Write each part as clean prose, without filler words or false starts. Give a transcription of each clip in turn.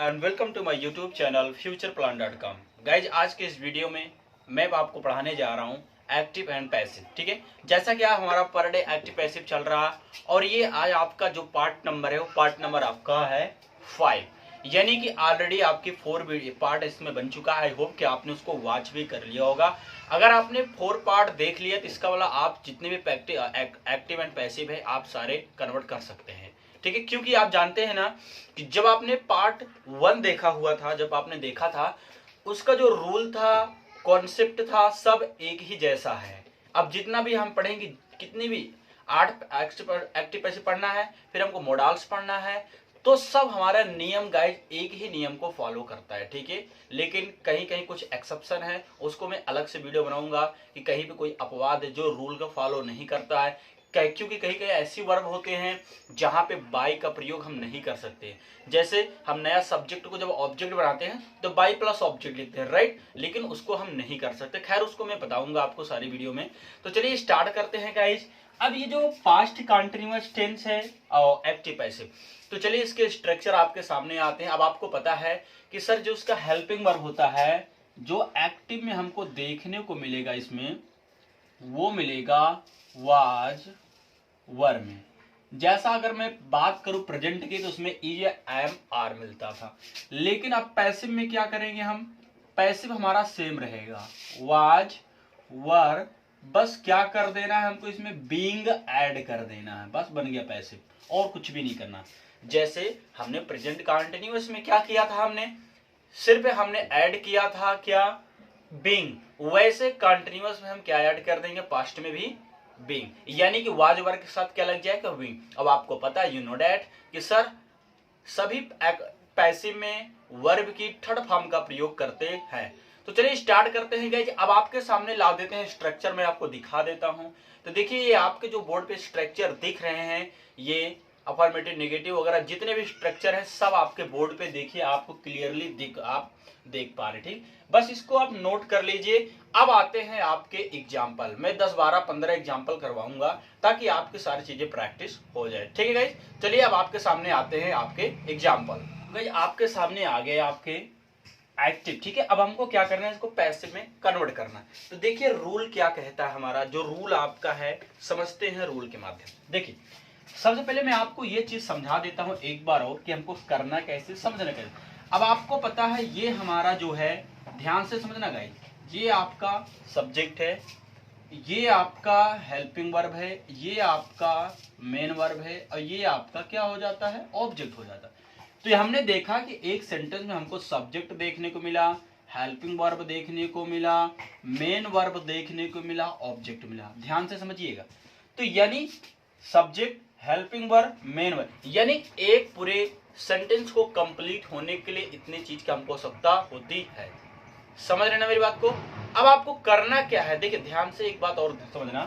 And welcome to my YouTube channel futureplan.com। Guys आज के इस वीडियो में मैं आपको पढ़ाने जा रहा हूँ एक्टिव एंड पैसिव। ठीक है, जैसा कि हमारा पर डे एक्टिव पैसिव चल रहा है और ये आज आपका जो पार्ट नंबर है वो पार्ट नंबर आपका है 5, यानी कि ऑलरेडी आपकी 4 पार्ट इसमें बन चुका है। आई होप कि आपने उसको वॉच भी कर लिया होगा। अगर आपने 4 पार्ट देख लिया तो इसका वाला आप जितने भी एक्टिव एंड पैसिव है आप सारे कन्वर्ट कर सकते हैं। ठीक है, क्योंकि आप जानते हैं ना कि जब आपने पार्ट 1 देखा हुआ था, जब आपने देखा था उसका जो रूल था, कॉन्सेप्ट था, सब एक ही जैसा है। अब जितना भी हम पढ़ेंगे, कितनी भी 8 एक्टिव पैसिव पढ़ना है, फिर हमको मोडाल्स पढ़ना है, तो सब हमारा नियम गाइड एक ही नियम को फॉलो करता है। ठीक है, लेकिन कहीं कहीं कुछ एक्सेप्शन है, उसको मैं अलग से वीडियो बनाऊंगा कि कहीं भी कोई अपवाद है जो रूल का फॉलो नहीं करता है, क्योंकि कहीं कहीं ऐसी वर्ब होते हैं जहां पे बाई का प्रयोग हम नहीं कर सकते। जैसे हम नया सब्जेक्ट को जब ऑब्जेक्ट बनाते हैं तो बाई प्लस ऑब्जेक्ट लिखते हैं, राइट, लेकिन उसको हम नहीं कर सकते। खैर उसको मैं बताऊंगा आपको सारी वीडियो में। तो चलिए स्टार्ट करते हैं गाइज। अब ये जो पास्ट कंटिन्यूअस टेंस है और एक्टिव पैसिव, तो चलिए इसके स्ट्रक्चर आपके सामने आते हैं। अब आपको पता है कि सर जो उसका हेल्पिंग वर्ब होता है जो एक्टिव में हमको देखने को मिलेगा, इसमें वो मिलेगा वाज वर में। जैसा अगर मैं बात करूं प्रेजेंट की तो उसमें इज एम आर मिलता था, लेकिन अब पैसिव में क्या करेंगे हम, पैसिव हमारा सेम रहेगा, वाज वर, बस क्या कर देना है हमको, इसमें बीइंग ऐड कर देना है, बस बन गया पैसिव, और कुछ भी नहीं करना। जैसे हमने प्रेजेंट कंटिन्यूअस में क्या किया था, हमने सिर्फ हमने ऐड किया था क्या, बीइंग, वैसे कंटिन्यूअस में हम क्या ऐड कर देंगे, पास्ट में भी बीइंग, यानी कि वाज वर्ग के साथ क्या लग जाएगा, बीइंग। अब आपको पता है, यू नो दैट कि सर सभी पैसिव में वर्ब की थर्ड फॉर्म का प्रयोग करते हैं। तो चलिए स्टार्ट करते हैं गाइस। अब आपके सामने ला देते हैं स्ट्रक्चर, में आपको दिखा देता हूं। तो देखिए ये आपके जो बोर्ड पे स्ट्रक्चर दिख रहे हैं, ये अफर्मेटिव, नेगेटिव वगैरह जितने भी स्ट्रक्चर है सब आपके बोर्ड पे देखिए, आपको क्लियरली आप देख पा रहे। ठीक, बस इसको आप नोट कर लीजिए। अब आते हैं आपके एग्जाम्पल, मैं 10 12 15 एग्जाम्पल करवाऊंगा ताकि आपकी सारी चीजें प्रैक्टिस हो जाए। ठीक है गाइस, चलिए अब आपके सामने आते हैं आपके एग्जाम्पल। गाइस आपके सामने आ गए आपके एक्टिव। ठीक है, अब हमको क्या करना है, इसको पैसिव में कन्वर्ट करना है। तो देखिए रूल क्या कहता है, हमारा जो रूल आपका है समझते हैं रूल के माध्यम से। देखिए सबसे पहले मैं आपको ये चीज समझा देता हूं एक बार और कि हमको करना कैसे, समझना कैसे। अब आपको पता है ये हमारा जो है, ध्यान से समझना गाइस, ये आपका सब्जेक्ट है, ये आपका हेल्पिंग वर्ब है, ये आपका मेन वर्ब है, और ये आपका क्या हो जाता है, ऑब्जेक्ट हो जाता है। तो ये हमने देखा कि एक सेंटेंस में हमको सब्जेक्ट देखने को मिला, हेल्पिंग वर्ब देखने को मिला, मेन वर्ब देखने को मिला, ऑब्जेक्ट मिला। ध्यान से समझिएगा। तो यानी subject, helping verb, main verb, यानी एक पूरे सेंटेंस को कंप्लीट होने के लिए इतनी चीज की हमको आवश्यकता होती है। समझ रहे ना मेरी बात को। अब आपको करना क्या है, देखिए ध्यान से एक बात और समझना।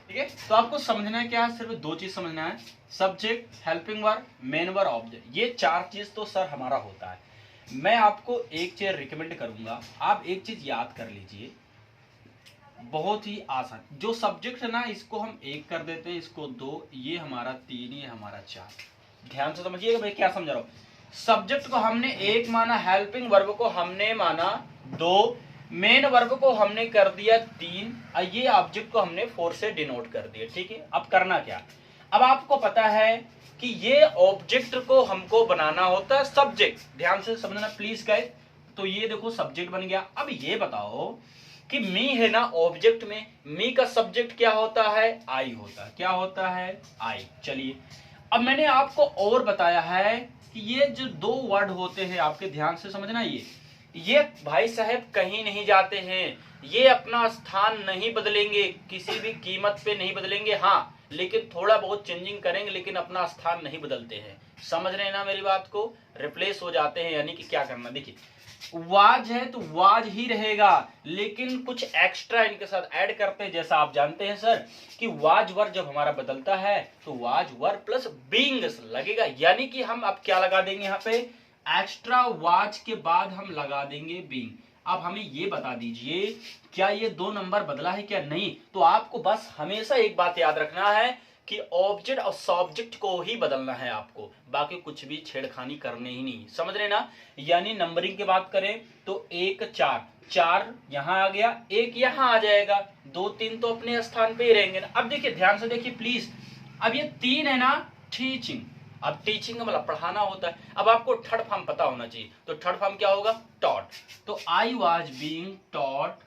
ठीक है, तो आपको समझना क्या है, सिर्फ 2 चीज समझना है, subject, helping verb, main verb, object. ये 4 चीज तो सर हमारा होता है। मैं आपको एक चीज रिकमेंड करूंगा, आप एक चीज याद कर लीजिए, बहुत ही आसान। जो सब्जेक्ट है ना, इसको हम 1 कर देते हैं, इसको 2, ये हमारा 3, ये हमारा 4। ध्यान से समझिएगा मैं क्या समझा रहा हूं। सब्जेक्ट को हमने 1 माना, हेल्पिंग वर्ब को हमने माना 2, मेन वर्ब को हमने कर दिया 3, और ये ऑब्जेक्ट को हमने 4 से डिनोट कर दिया। ठीक है, अब करना क्या, अब आपको पता है कि ये ऑब्जेक्ट को हमको बनाना होता है सब्जेक्ट। ध्यान से समझना प्लीज गाइस। तो ये देखो सब्जेक्ट बन गया। अब ये बताओ कि मी है ना, ऑब्जेक्ट में मी का सब्जेक्ट क्या होता है, आई होता है। क्या होता है, आई। चलिए अब मैंने आपको और बताया है कि ये जो 2 वर्ड होते हैं आपके, ध्यान से समझना, ये भाई साहब कहीं नहीं जाते हैं, ये अपना स्थान नहीं बदलेंगे, किसी भी कीमत पे नहीं बदलेंगे। हाँ, लेकिन थोड़ा बहुत चेंजिंग करेंगे, लेकिन अपना स्थान नहीं बदलते हैं। समझ रहे हैं ना मेरी बात को, रिप्लेस हो जाते हैं। यानी कि क्या करना, देखिए वाज है तो वाज ही रहेगा, लेकिन कुछ एक्स्ट्रा इनके साथ ऐड करते हैं। जैसा आप जानते हैं सर कि वाज वर जब हमारा बदलता है तो वाज वर प्लस बीइंग लगेगा, यानी कि हम अब क्या लगा देंगे यहाँ पे, एक्स्ट्रा वाज के बाद हम लगा देंगे बीइंग। अब हमें ये बता दीजिए क्या ये 2 नंबर बदला है क्या, नहीं। तो आपको बस हमेशा एक बात याद रखना है कि ऑब्जेक्ट और सब्जेक्ट को ही बदलना है आपको, बाकी कुछ भी छेड़खानी करने ही नहीं, समझ रहे ना। यानी नंबरिंग की बात करें तो 1 4, 4 यहाँ आ गया, 1 यहाँ आ जाएगा, 2 3 तो अपने स्थान पे ही रहेंगे ना। अब देखिए ध्यान से देखिए प्लीज, अब ये 3 है ना टीचिंग, अब टीचिंग का मतलब पढ़ाना होता है। अब आपको थर्ड फॉर्म पता होना चाहिए, तो थर्ड फॉर्म क्या होगा, टॉट। तो आई वॉज बीइंग टॉट।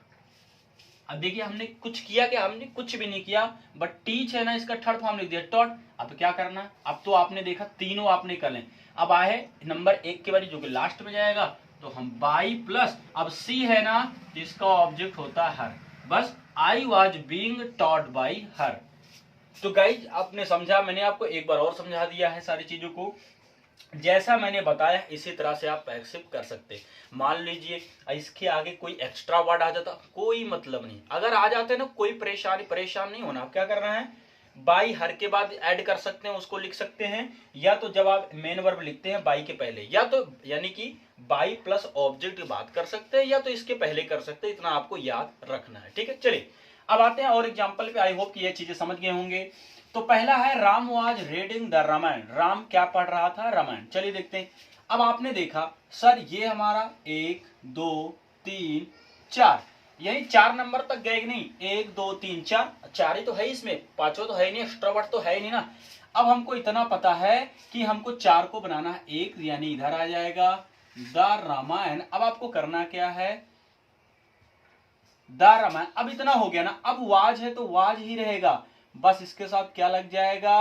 अब देखिए हमने कुछ किया क्या, हमने कुछ भी नहीं किया, बट टीच है ना, इसका थर्ड फॉर्म लिख दिया टॉट। अब क्या करना, अब तो आपने देखा तीनों आपने कर लें। अब आए नंबर 1 के बारे जो कि लास्ट में जाएगा, तो हम बाई प्लस, अब सी है ना जिसका ऑब्जेक्ट होता है हर, बस I was being taught by her. तो गाइज आपने समझा, मैंने आपको एक बार और समझा दिया है सारी चीजों को, जैसा मैंने बताया इसी तरह से आप एक्सेप्ट कर सकते। मान लीजिए इसके आगे कोई एक्स्ट्रा वर्ड आ जाता, कोई मतलब नहीं, अगर आ जाते ना कोई परेशान नहीं होना। आप क्या करना है, बाई हर के बाद ऐड कर सकते हैं, उसको लिख सकते हैं, या तो जब आप मेन वर्ब लिखते हैं बाई के पहले, या तो यानी कि बाई प्लस ऑब्जेक्ट की बात कर सकते हैं, या तो इसके पहले कर सकते हैं, इतना आपको याद रखना है, ठीक है। चलिए अब आते हैं और एग्जाम्पल पे, आई होप कि ये चीजें समझ गए होंगे। तो पहला है Ram was reading the Ramayana, Ram क्या पढ़ रहा था, रामायण। चलिए देखते हैं। अब आपने देखा सर ये हमारा 1 2 3 4, यही 4 नंबर तक गए नहीं, 1 2 3 4, 4 ही तो है इसमें, पांचों तो है नहीं, एक्स्ट्रा वर्ड तो है नहीं ना। अब हमको इतना पता है कि हमको 4 को बनाना है 1, यानी इधर आ जाएगा द रामायण। अब आपको करना क्या है, द रामायण। अब इतना हो गया ना, अब वाज है तो वाज ही रहेगा, बस इसके साथ क्या लग जाएगा,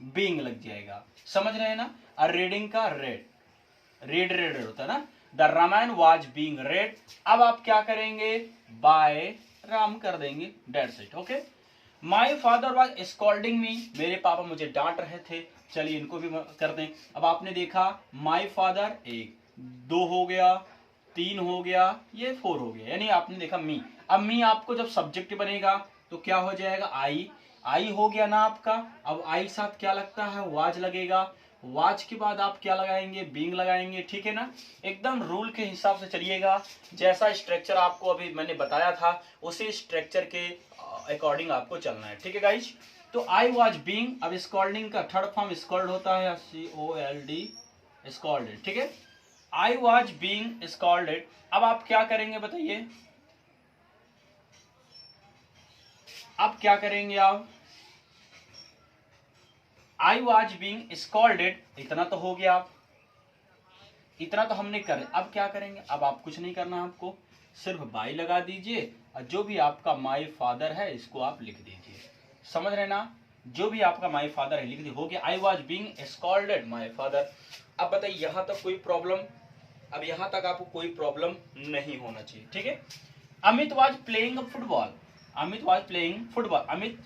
बीइंग लग जाएगा, समझ रहे हैं ना। और रीडिंग का रेड होता है ना, the Ramayan was being read. अब आप क्या करेंगे, बाय राम कर देंगे, that's it, okay. My father was scolding me, मेरे पापा मुझे डांट रहे थे। चलिए इनको भी कर दें। अब आपने देखा माई फादर 1 2 हो गया, 3 हो गया, ये 4 हो गया, यानी आपने देखा मी। अब मी आपको जब सब्जेक्ट बनेगा तो क्या हो जाएगा, आई हो गया ना आपका। अब आई साथ क्या लगता है, वाज लगेगा, वाज के बाद आप क्या लगाएंगे, बीइंग लगाएंगे, ठीक है ना। एकदम रूल के हिसाब से चलिएगा, जैसा स्ट्रक्चर आपको अभी मैंने बताया था उसी स्ट्रक्चर के अकॉर्डिंग आपको चलना है, ठीक है गाइज। तो आई वाज बीइंग, अब स्कॉल्डिंग का थर्ड फॉर्म स्कॉल्ड होता है, COLD, स्कॉल्डेड, ठीक है। I was being scolded. अब आप क्या करेंगे बताइए, अब क्या करेंगे आप, आई वॉज बीइंग स्कॉल्डेड, इतना तो हो गया, आप इतना तो हमने कर। अब क्या करेंगे, अब आप कुछ नहीं करना, आपको सिर्फ बाई लगा दीजिए, और जो भी आपका माई फादर है इसको आप लिख दीजिए, समझ रहे ना। जो भी आपका माई फादर है लिख दीजिए, हो गया I was being scolded my father. अब बताइए यहां तक कोई प्रॉब्लम, अब यहां तक आपको कोई प्रॉब्लम नहीं होना चाहिए, ठीक है। Amit was playing football, Amit was playing football, Amit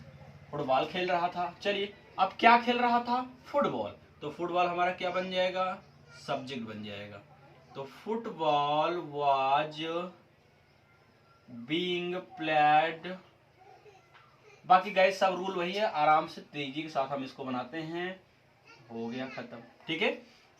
football खेल रहा था। चलिए अब क्या खेल रहा था, फुटबॉल, तो फुटबॉल हमारा क्या बन जाएगा, सब्जेक्ट बन जाएगा। तो फुटबॉल वाज बीइंग प्लेड। बाकी गाइस सब रूल वही है, आराम से तेजी के साथ हम इसको बनाते हैं, हो गया खत्म, ठीक है।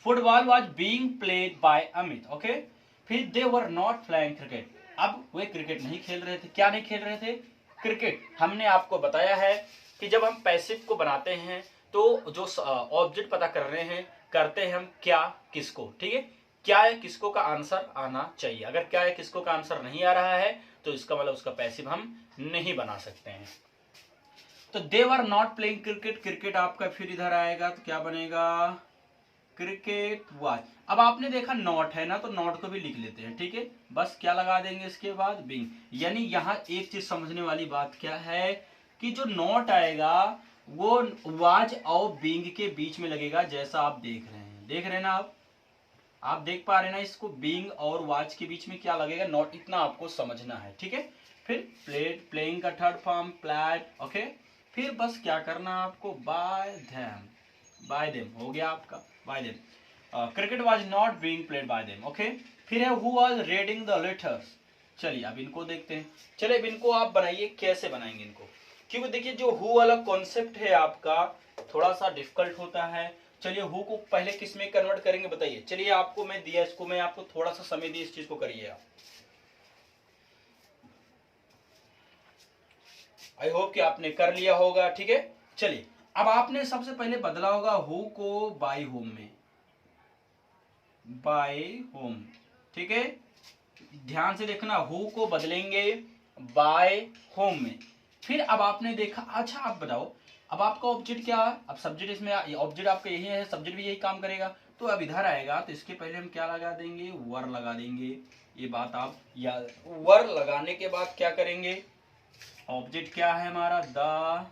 Football was being played by Amit, okay. फिर दे वर नॉट प्लेइंग क्रिकेट, अब वे क्रिकेट नहीं खेल रहे थे, क्या नहीं खेल रहे थे, क्रिकेट। हमने आपको बताया है कि जब हम पैसिव को बनाते हैं तो जो ऑब्जेक्ट पता कर रहे हैं, करते हैं हम क्या किसको, ठीक है। क्या है किसको का आंसर आना चाहिए, अगर क्या है किसको का आंसर नहीं आ रहा है तो इसका मतलब उसका पैसिव हम नहीं बना सकते हैं। तो they were not playing cricket, cricket आपका फिर इधर आएगा तो क्या बनेगा, क्रिकेट वाज। अब आपने देखा नॉट है ना, तो नॉट को भी लिख लेते हैं, ठीक है। बस क्या लगा देंगे इसके बाद, बीइंग। यानी यहाँ एक चीज समझने वाली बात क्या है कि जो नॉट आएगा वो वाज और बीइंग के बीच में लगेगा, जैसा आप देख रहे हैं, देख रहे हैं ना आप देख पा रहे हैं ना इसको, बीइंग और वाज के बीच में क्या लगेगा, नॉट, इतना आपको समझना है, ठीक है। फिर प्लेड, प्लेइंग का थर्ड फॉर्म प्लेड, ओके। फिर बस क्या करना आपको, बाय देम, बाय देम हो गया आपका, bye them. Cricket was not being played by them, okay. फिर है who was reading the letters. चलिए अब इनको देखते हैं। चलिए अब इनको आप बनाइए, कैसे बनाएंगे इनको, क्योंकि देखिए जो हु वाला कॉन्सेप्ट है आपका थोड़ा सा डिफिकल्ट होता है। चलिए हु को पहले किस में कन्वर्ट करेंगे बताइए। चलिए आपको मैं दिया, इसको मैं आपको थोड़ा सा समय दिया, इस चीज को करिए आप। आई होप कि आपने कर लिया होगा, ठीक है। चलिए अब आपने सबसे पहले बदला होगा हु को बाय होम में, बाय होम, ठीक है, ध्यान से देखना, हु को बदलेंगे बाय होम में। फिर अब आपने देखा, अच्छा आप बताओ अब आपका ऑब्जेक्ट क्या है, अब सब्जेक्ट इसमें ऑब्जेक्ट आपका यही है, सब्जेक्ट भी यही काम करेगा, तो अब इधर आएगा तो इसके पहले हम क्या लगा देंगे, वर लगा देंगे। ये बात आप याद, वर लगाने के बाद क्या करेंगे, ऑब्जेक्ट क्या है हमारा, द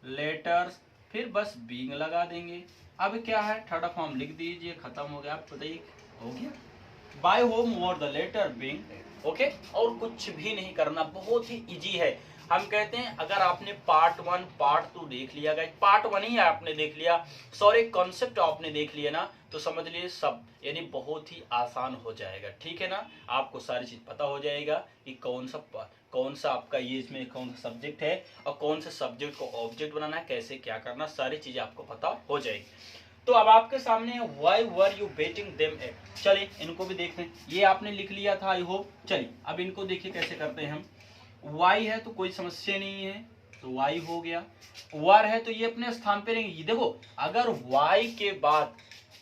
लेटर्स, फिर बस बीइंग लगा देंगे। अब क्या है, थर्ड फॉर्म लिख दीजिए, खत्म हो गया, आप बताइए हो गया, बाय होम और द लेटर बीइंग। ओके, और कुछ भी नहीं करना, बहुत ही इजी है। हम कहते हैं अगर आपने पार्ट 1 पार्ट 2 देख लिया, गाइस पार्ट 1 ही आपने देख लिया, सॉरी कॉन्सेप्ट आपने देख लिया ना, तो समझ लीजिए सब, यानी बहुत ही आसान हो जाएगा, ठीक है ना। आपको सारी चीज पता हो जाएगा कि कौन सा आपका ये इसमें कौन सा सब्जेक्ट है और कौन से सब्जेक्ट को ऑब्जेक्ट बनाना है, कैसे क्या करना, सारी चीजें आपको पता हो जाएगी। तो अब आपके सामने है why were you beating them at. चलिए इनको भी देखते हैं, ये आपने लिख लिया था आई होप। चलिए अब इनको देखिए कैसे करते हैं हम। वाई है तो कोई समस्या नहीं है, तो वाई हो गया। वर है तो ये अपने स्थान पे रहेंगे। देखो अगर वाई के बाद,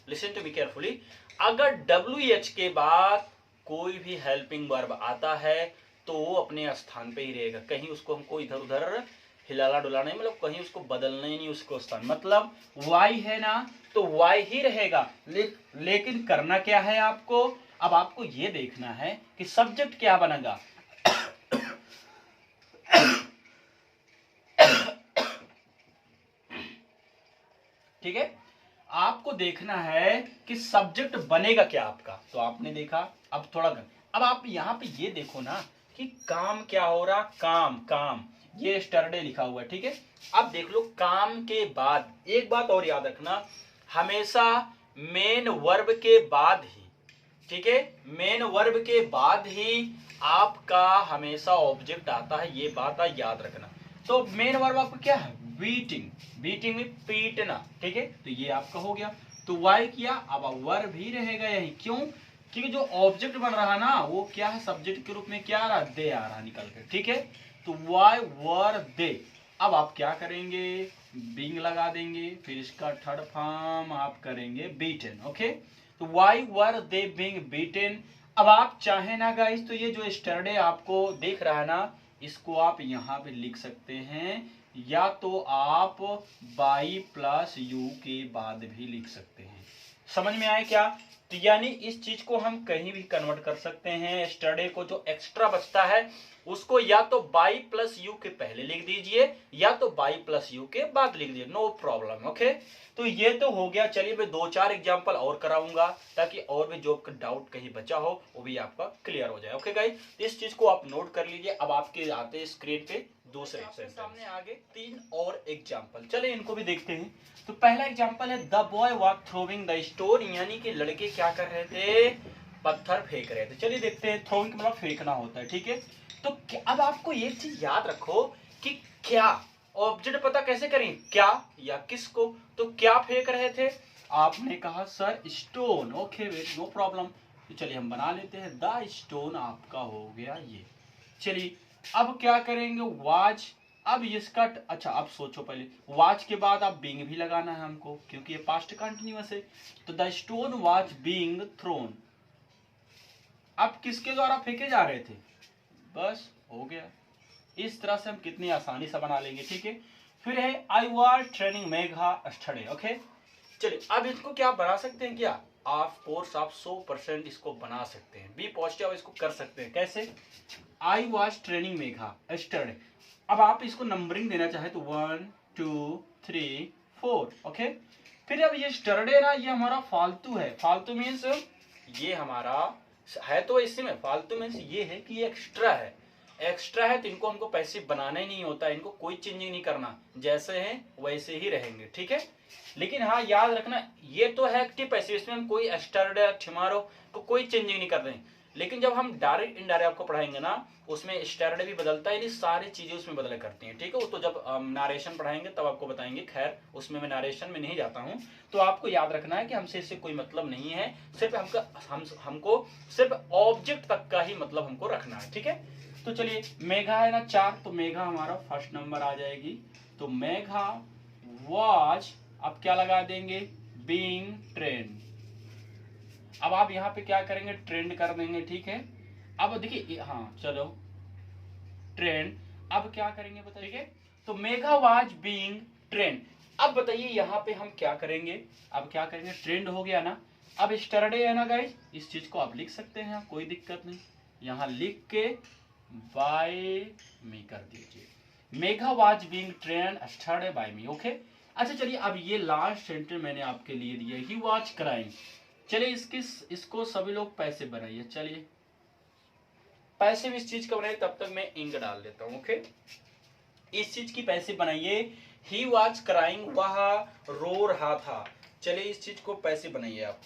लिसन टू बी केयरफुली, अगर डब्ल्यू एच के बाद कोई भी हेल्पिंग वर्ब आता है तो वो अपने स्थान पे ही रहेगा, कहीं उसको हमको इधर उधर हिलाना डुलाना नहीं, मतलब कहीं उसको बदलना ही नहीं उसको स्थान, मतलब वाई है ना तो वाई ही रहेगा। लेकिन करना क्या है आपको, अब आपको ये देखना है कि सब्जेक्ट क्या बनेगा। ठीक है, आपको देखना है कि सब्जेक्ट बनेगा क्या आपका, तो आपने देखा। अब थोड़ा अब आप यहां पे ये देखो ना कि काम क्या हो रहा, काम काम ये स्टरडे लिखा हुआ है, ठीक है। अब देख लो काम के बाद एक बात और याद रखना, हमेशा मेन वर्ब के बाद ही, ठीक है, मेन वर्ब के बाद ही आपका हमेशा ऑब्जेक्ट आता है, ये बात याद रखना। तो मेन वर्ब आपका क्या है, बीटिंग, बीटिंग में पीटना, ठीक है, तो ये आपका हो गया। तो वाई किया, अब वर्ब भी रहेगा यही, क्यों, क्योंकि जो ऑब्जेक्ट बन रहा ना वो क्या है, सब्जेक्ट के रूप में क्या आ रहा, दे आ रहा निकल कर, ठीक है। तो वाई वर दे, अब आप क्या करेंगे, बीइंग लगा देंगे, फिर इसका थर्ड फॉर्म आप करेंगे बीटन। ओके, तो why were they being beaten. अब आप चाहे ना गाइस तो ये जो स्टरडे आपको देख रहा है ना, इसको आप यहां पे लिख सकते हैं, या तो आप बाई प्लस यू के बाद भी लिख सकते हैं। समझ में आए क्या, तो यानी इस चीज को हम कहीं भी कन्वर्ट कर सकते हैं। स्टरडे को जो एक्स्ट्रा बचता है उसको या तो बाई प्लस यू के पहले लिख दीजिए या तो बाई प्लस यू के बाद लिख दीजिए, नो प्रॉब्लम। ओके, तो ये तो हो गया। चलिए मैं 2-4 एग्जांपल और कराऊंगा ताकि और भी जो डाउट कहीं बचा हो वो भी आपका क्लियर हो जाए। ओके गाइस, इस चीज को आप नोट कर लीजिए। अब आपके आते हैं स्क्रीन पे दूसरे सामने आगे 3 और एग्जांपल, चलिए इनको भी देखते हैं। तो पहला एग्जांपल है the boy was throwing the stone, यानी कि लड़के क्या कर रहे थे, पत्थर फेंक रहे थे। चलिए देखते हैं, थ्रोइंग मतलब फेंकना होता है, ठीक है। तो अब आपको एक चीज याद रखो कि क्या ऑब्जेक्ट पता कैसे करें, क्या या किसको, तो क्या फेंक रहे थे, आपने कहा sir stone. Okay wait, no problem, तो चलिए हम बना लेते हैं, द स्टोन आपका हो गया ये। चलिए अब क्या करेंगे, वाज, अब इसका अच्छा अब सोचो पहले, वाज के बाद आप बीइंग भी लगाना है हमको क्योंकि ये पास्ट कंटिन्यूअस है। तो the stone was being thrown, अब किसके द्वारा फेंके जा रहे थे, बस हो गया। इस तरह से हम कितनी आसानी से बना लेंगे, ठीक है। फिर है I was training Megha स्टडे। Okay, चलिए अब इसको क्या बना सकते हैं, क्या ऑफ कोर्स आप 100% इसको बना सकते हैं, बी पॉजिटिव इसको कर सकते हैं। कैसे, आई वाज ट्रेनिंग मेघा स्टडे, अब आप इसको नंबरिंग देना चाहे तो 1 2 3 4। ओके, फिर अब ये स्टरडे ना ये हमारा फालतू है, फालतू मीन्स ये हमारा है, तो इसी में फालतू मीन्स ये है कि ये एक्स्ट्रा है, एक्स्ट्रा है तो इनको हमको पैसिव बनाना ही नहीं होता, इनको कोई चेंजिंग नहीं करना, जैसे हैं वैसे ही रहेंगे, ठीक है। लेकिन हाँ याद रखना ये तो है एक्टिव पैसिव, इसमें हम कोई स्टरडे टुमारो को कोई चेंजिंग नहीं कर रहे हैं। लेकिन जब हम डायरेक्ट इनडायरेक्ट आपको पढ़ाएंगे ना उसमें स्टरडे भी बदलता है, यानी सारी चीजें उसमें बदल करती हैं, ठीक है। वो तो जब नारेशन पढ़ाएंगे तब आपको बताएंगे, खैर उसमें मैं नारेशन में नहीं जाता हूँ। तो आपको याद रखना है कि हमसे इससे कोई मतलब नहीं है, सिर्फ हमको सिर्फ ऑब्जेक्ट तक का ही मतलब हमको रखना है, ठीक है। तो चलिए मेघा है ना 4, तो मेघा हमारा फर्स्ट नंबर आ जाएगी। तो मेघा वॉच, अब क्या लगा देंगे, बीइंग ट्रेंड। अब आप यहाँ पे क्या करेंगे, ट्रेंड कर देंगे, ठीक है। अब देखिए, हाँ चलो ट्रेंड, अब क्या करेंगे बताइए, तो मेगा वॉच बीइंग ट्रेंड। अब बताइए यहाँ पे हम क्या करेंगे, अब क्या करेंगे, ट्रेंड हो गया ना। अब स्टरडे है ना गाइस, इस चीज को आप लिख सकते हैं, कोई दिक्कत नहीं, यहाँ लिख के बाय मी कर दीजिए, mega watch being trend yesterday by me, okay. अच्छा चलिए, अब ये लास्ट सेंटेंस मैंने आपके लिए दिया, ही वॉच क्राइंग। चलिए इसको सभी लोग पैसे बनाइए, चलिए पैसे भी इस चीज का बनाइए, तब तक मैं इंक डाल देता हूं, ओके। इस चीज की पैसे बनाइए, ही वॉज क्राइंग, वह रो रहा था। चलिए इस चीज को पैसे बनाइए आप।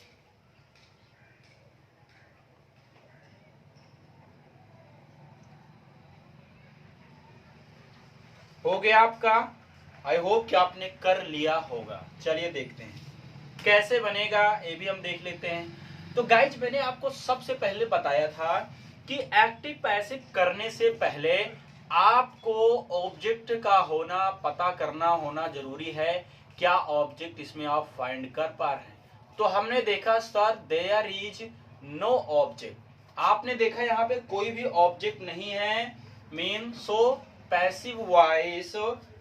हो गया आपका, आई होप कि आपने कर लिया होगा। चलिए देखते हैं कैसे बनेगा, ये भी हम देख लेते हैं। तो गाइज मैंने आपको सबसे पहले बताया था कि एक्टिव पैसिव करने से पहले आपको ऑब्जेक्ट का होना, पता करना होना जरूरी है। क्या ऑब्जेक्ट इसमें आप फाइंड कर पा रहे हैं। तो हमने देखा sir there is no object, आपने देखा यहाँ पे कोई भी ऑब्जेक्ट नहीं है, mean so passive voice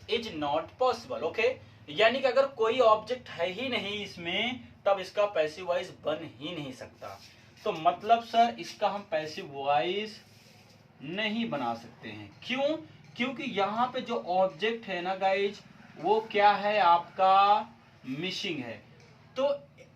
is not possible, okay. यानी कि अगर कोई ऑब्जेक्ट है ही नहीं इसमें, तब इसका पैसिव वॉइस बन ही नहीं सकता। तो मतलब सर इसका हम पैसिव वॉइस नहीं बना सकते हैं, क्यों, क्योंकि यहाँ पे जो ऑब्जेक्ट है ना गाइज, वो क्या है आपका, मिसिंग है। तो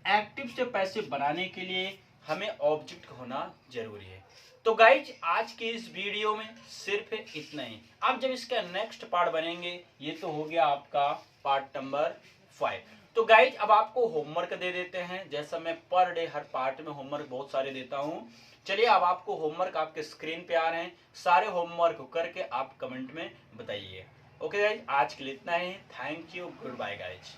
एक्टिव से पैसिव बनाने के लिए हमें ऑब्जेक्ट होना जरूरी है। तो गाइज आज के इस वीडियो में सिर्फ इतना ही। अब जब इसका नेक्स्ट पार्ट बनेंगे, ये तो हो गया आपका पार्ट नंबर 5। तो गाइज अब आपको होमवर्क दे देते हैं, जैसा मैं पर डे हर पार्ट में होमवर्क बहुत सारे देता हूँ। चलिए अब आपको होमवर्क आपके स्क्रीन पे आ रहे हैं, सारे होमवर्क करके आप कमेंट में बताइए। ओके गाइज, आज के लिए इतना ही। Thank you, good bye guys.